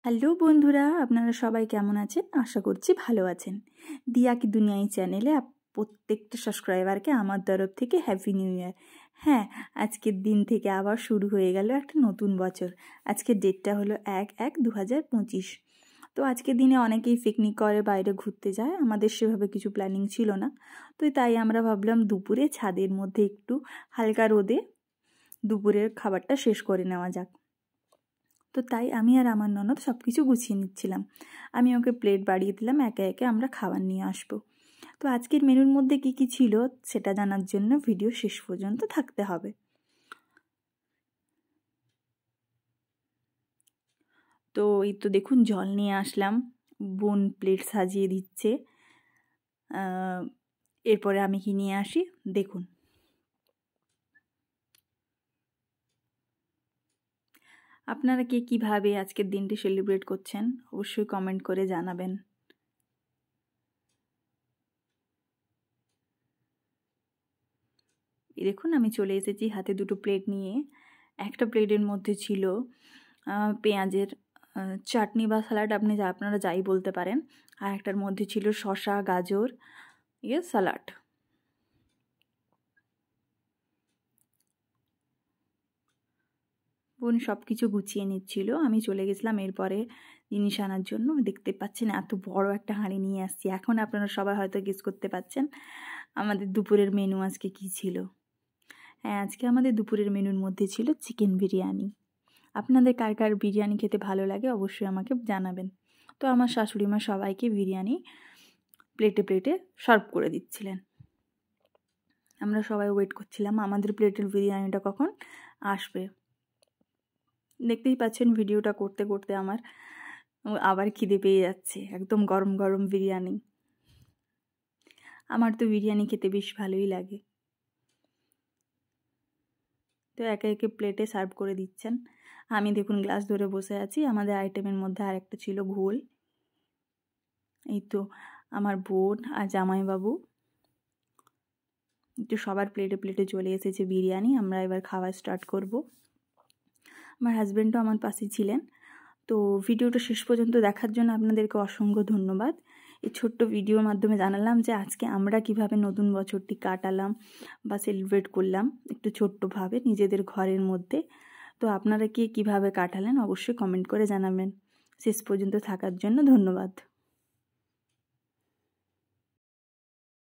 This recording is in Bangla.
হ্যালো বন্ধুরা, আপনারা সবাই কেমন আছেন? আশা করছি ভালো আছেন। দিয়া কি দুনিয়াই চ্যানেলে প্রত্যেকটা সাবস্ক্রাইবারকে আমার তরফ থেকে হ্যাপি নিউ ইয়ার। হ্যাঁ, আজকের দিন থেকে আবার শুরু হয়ে গেল একটা নতুন বছর। আজকের ডেটটা হলো 1/1/2025। তো আজকের দিনে অনেকেই পিকনিক করে, বাইরে ঘুরতে যায়। আমাদের সেভাবে কিছু প্ল্যানিং ছিল না, তো তাই আমরা ভাবলাম দুপুরে ছাদের মধ্যে একটু হালকা রোদে দুপুরের খাবারটা শেষ করে নেওয়া যাক। তো তাই আমি আর আমার ননদ সব কিছু গুছিয়ে নিচ্ছিলাম। আমি ওকে প্লেট বাড়িয়ে দিলাম, একে একে আমরা খাবার নিয়ে আসবো। তো আজকের মেনুর মধ্যে কি কি ছিল সেটা জানার জন্য ভিডিও শেষ পর্যন্ত থাকতে হবে। তো এই তো দেখুন, জল নিয়ে আসলাম, বোন প্লেট সাজিয়ে দিচ্ছে। এরপরে আমি কি নিয়ে আসি দেখুন। আপনারা কে কীভাবে আজকের দিনটি সেলিব্রেট করছেন অবশ্যই কমেন্ট করে জানাবেন। দেখুন, আমি চলে এসেছি হাতে দুটো প্লেট নিয়ে। একটা প্লেটের মধ্যে ছিল পেঁয়াজের চাটনি বা স্যালাড, আপনারা যাই বলতে পারেন। আর একটার মধ্যে ছিল শসা, গাজর, স্যালাড। বোন সব কিছু গুছিয়ে নিচ্ছিল, আমি চলে গেছিলাম এরপরে জিনিস আনার জন্য। দেখতে পাচ্ছেন এত বড় একটা হাঁড়ি নিয়ে আসছি। এখন আপনারা সবাই হয়তো গেস করতে পাচ্ছেন আমাদের দুপুরের মেনু আজকে কী ছিল। হ্যাঁ, আজকে আমাদের দুপুরের মেনুর মধ্যে ছিল চিকেন বিরিয়ানি। আপনাদের কার কার বিরিয়ানি খেতে ভালো লাগে অবশ্যই আমাকে জানাবেন। তো আমার শাশুড়ি মা সবাইকে বিরিয়ানি প্লেটে প্লেটে সার্ভ করে দিচ্ছিলেন। আমরা সবাই ওয়েট করছিলাম আমাদের প্লেটের বিরিয়ানিটা কখন আসবে। দেখতেই পাচ্ছেন ভিডিওটা করতে করতে আমার আবার খিদে পেয়ে যাচ্ছে। একদম গরম গরম বিরিয়ানি। আমার তো বিরিয়ানি খেতে বেশ ভালোই লাগে। তো একে একে প্লেটে সার্ভ করে দিচ্ছেন। আমি দেখুন গ্লাস ধরে বসে আছি। আমাদের আইটেমের মধ্যে আরেকটা ছিল ঘোল। এই তো আমার বোন আর জামাইবাবু একটু সবার প্লেটে প্লেটে চলে এসেছে বিরিয়ানি। আমরা এবার খাওয়া স্টার্ট করব। আমার হাজব্যান্ডও আমার পাশে ছিলেন। তো ভিডিওটা শেষ পর্যন্ত দেখার জন্য আপনাদেরকে অসংখ্য ধন্যবাদ। এই ছোট্ট ভিডিওর মাধ্যমে জানালাম যে আজকে আমরা কিভাবে নতুন বছরটি কাটালাম বা সেলিব্রেট করলাম একটু ছোট্টভাবে নিজেদের ঘরের মধ্যে। তো আপনারা কে কীভাবে কাটালেন অবশ্যই কমেন্ট করে জানাবেন। শেষ পর্যন্ত থাকার জন্য ধন্যবাদ।